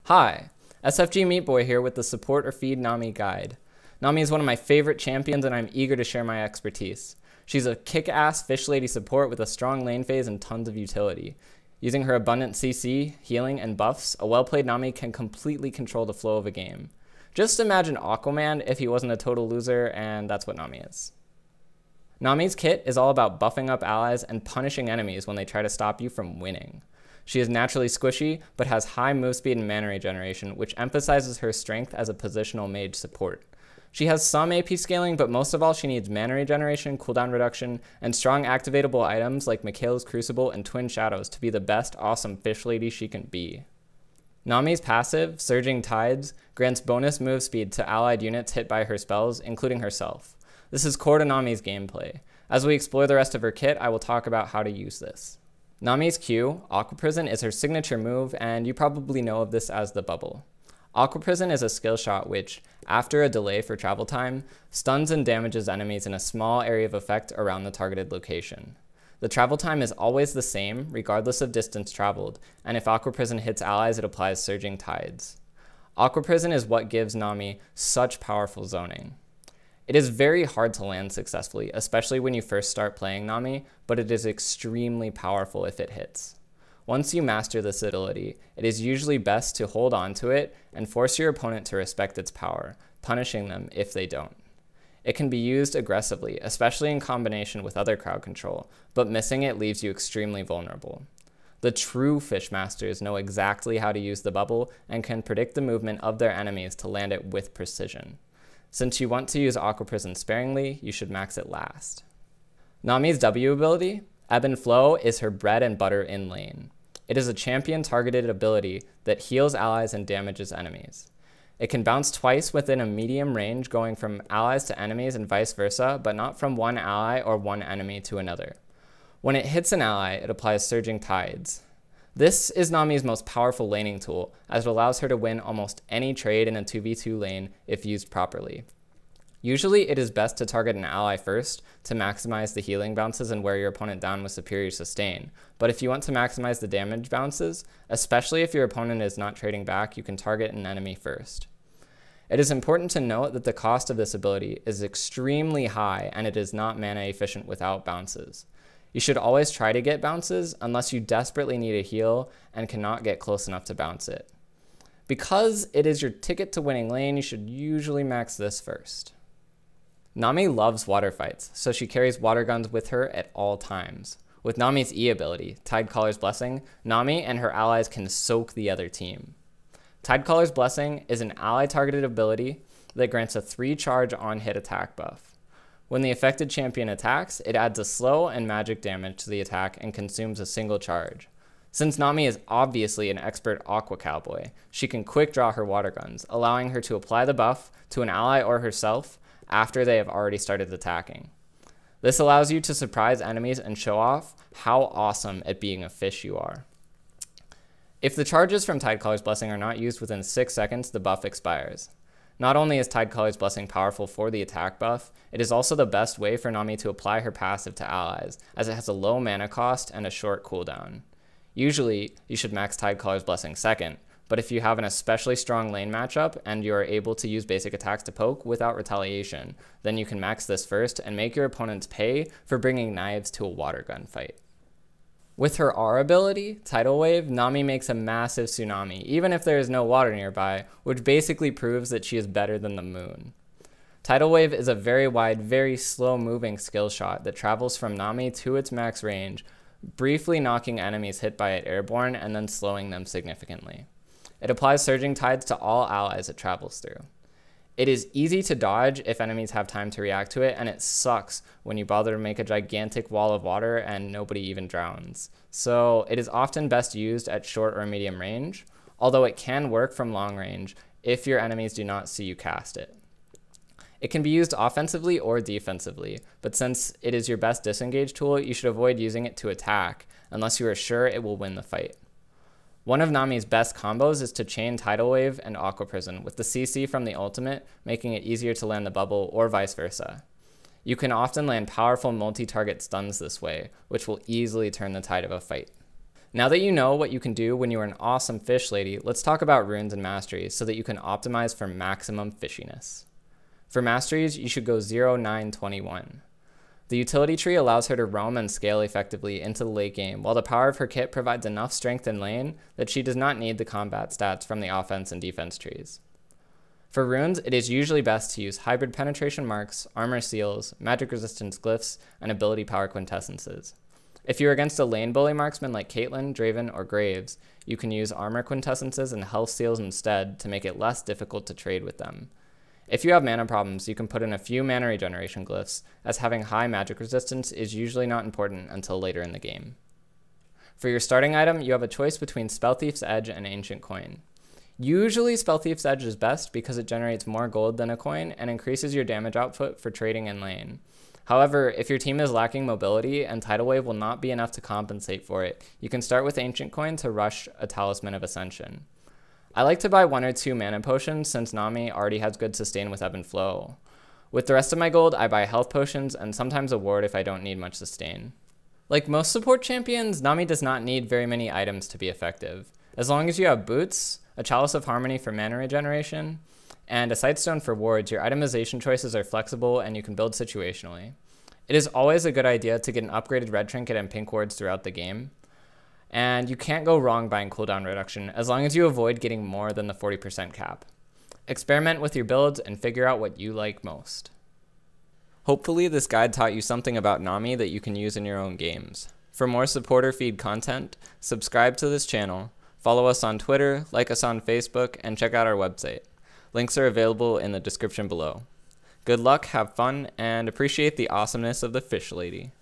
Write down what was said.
Hi, SFG Meat Boy here with the Support or Feed Nami guide. Nami is one of my favorite champions and I'm eager to share my expertise. She's a kick-ass fish lady support with a strong lane phase and tons of utility. Using her abundant CC, healing, and buffs, a well-played Nami can completely control the flow of a game. Just imagine Aquaman if he wasn't a total loser, and that's what Nami is. Nami's kit is all about buffing up allies and punishing enemies when they try to stop you from winning. She is naturally squishy, but has high move speed and mana regeneration, which emphasizes her strength as a positional mage support. She has some AP scaling, but most of all she needs mana regeneration, cooldown reduction, and strong activatable items like Mikhail's Crucible and Twin Shadows to be the best awesome fish lady she can be. Nami's passive, Surging Tides, grants bonus move speed to allied units hit by her spells, including herself. This is core to Nami's gameplay. As we explore the rest of her kit, I will talk about how to use this. Nami's Q, Aqua Prison, is her signature move, and you probably know of this as the bubble. Aqua Prison is a skill shot which, after a delay for travel time, stuns and damages enemies in a small area of effect around the targeted location. The travel time is always the same, regardless of distance traveled, and if Aqua Prison hits allies, it applies Surging Tides. Aqua Prison is what gives Nami such powerful zoning. It is very hard to land successfully, especially when you first start playing Nami, but it is extremely powerful if it hits. Once you master this ability, it is usually best to hold on to it and force your opponent to respect its power, punishing them if they don't. It can be used aggressively, especially in combination with other crowd control, but missing it leaves you extremely vulnerable. The true fish masters know exactly how to use the bubble and can predict the movement of their enemies to land it with precision. Since you want to use Aqua Prison sparingly, you should max it last. Nami's W ability, Ebb and Flow, is her bread and butter in lane. It is a champion targeted ability that heals allies and damages enemies. It can bounce twice within a medium range, going from allies to enemies and vice versa, but not from one ally or one enemy to another. When it hits an ally, it applies Surging Tides. This is Nami's most powerful laning tool, as it allows her to win almost any trade in a 2v2 lane if used properly. Usually it is best to target an ally first to maximize the healing bounces and wear your opponent down with superior sustain, but if you want to maximize the damage bounces, especially if your opponent is not trading back, you can target an enemy first. It is important to note that the cost of this ability is extremely high and it is not mana efficient without bounces. You should always try to get bounces unless you desperately need a heal and cannot get close enough to bounce it. Because it is your ticket to winning lane, you should usually max this first. Nami loves water fights, so she carries water guns with her at all times. With Nami's E ability, Tidecaller's Blessing, Nami and her allies can soak the other team. Tidecaller's Blessing is an ally-targeted ability that grants a 3-charge on-hit attack buff. When the affected champion attacks, it adds a slow and magic damage to the attack and consumes a single charge. Since Nami is obviously an expert Aqua Cowboy, she can quick draw her water guns, allowing her to apply the buff to an ally or herself after they have already started attacking. This allows you to surprise enemies and show off how awesome at being a fish you are. If the charges from Tidecaller's Blessing are not used within 6 seconds, the buff expires. Not only is Tidecaller's Blessing powerful for the attack buff, it is also the best way for Nami to apply her passive to allies, as it has a low mana cost and a short cooldown. Usually, you should max Tidecaller's Blessing second, but if you have an especially strong lane matchup and you are able to use basic attacks to poke without retaliation, then you can max this first and make your opponents pay for bringing knives to a water gun fight. With her R ability, Tidal Wave, Nami makes a massive tsunami, even if there is no water nearby, which basically proves that she is better than the moon. Tidal Wave is a very wide, very slow-moving skill shot that travels from Nami to its max range, briefly knocking enemies hit by it airborne and then slowing them significantly. It applies Surging Tides to all allies it travels through. It is easy to dodge if enemies have time to react to it, and it sucks when you bother to make a gigantic wall of water and nobody even drowns. So it is often best used at short or medium range, although it can work from long range if your enemies do not see you cast it. It can be used offensively or defensively, but since it is your best disengage tool, you should avoid using it to attack unless you are sure it will win the fight. One of Nami's best combos is to chain Tidal Wave and Aqua Prison, with the CC from the ultimate making it easier to land the bubble or vice versa. You can often land powerful multi-target stuns this way, which will easily turn the tide of a fight. Now that you know what you can do when you are an awesome fish lady, let's talk about runes and masteries so that you can optimize for maximum fishiness. For masteries, you should go 0, 9, 21. The utility tree allows her to roam and scale effectively into the late game, while the power of her kit provides enough strength in lane that she does not need the combat stats from the offense and defense trees. For runes, it is usually best to use hybrid penetration marks, armor seals, magic resistance glyphs, and ability power quintessences. If you're against a lane bully marksman like Caitlyn, Draven, or Graves, you can use armor quintessences and health seals instead to make it less difficult to trade with them. If you have mana problems, you can put in a few mana regeneration glyphs, as having high magic resistance is usually not important until later in the game. For your starting item, you have a choice between Spell Thief's Edge and Ancient Coin. Usually Spell Thief's Edge is best because it generates more gold than a coin and increases your damage output for trading in lane. However, if your team is lacking mobility and Tidal Wave will not be enough to compensate for it, you can start with Ancient Coin to rush a Talisman of Ascension. I like to buy 1 or 2 mana potions since Nami already has good sustain with Ebb and Flow. With the rest of my gold, I buy health potions and sometimes a ward if I don't need much sustain. Like most support champions, Nami does not need very many items to be effective. As long as you have boots, a Chalice of Harmony for mana regeneration, and a Sightstone for wards, your itemization choices are flexible and you can build situationally. It is always a good idea to get an upgraded red trinket and pink wards throughout the game, and you can't go wrong buying cooldown reduction as long as you avoid getting more than the 40% cap. Experiment with your builds and figure out what you like most. Hopefully this guide taught you something about Nami that you can use in your own games. For more supporter feed content, subscribe to this channel, follow us on Twitter, like us on Facebook, and check out our website. Links are available in the description below. Good luck, have fun, and appreciate the awesomeness of the Fish Lady.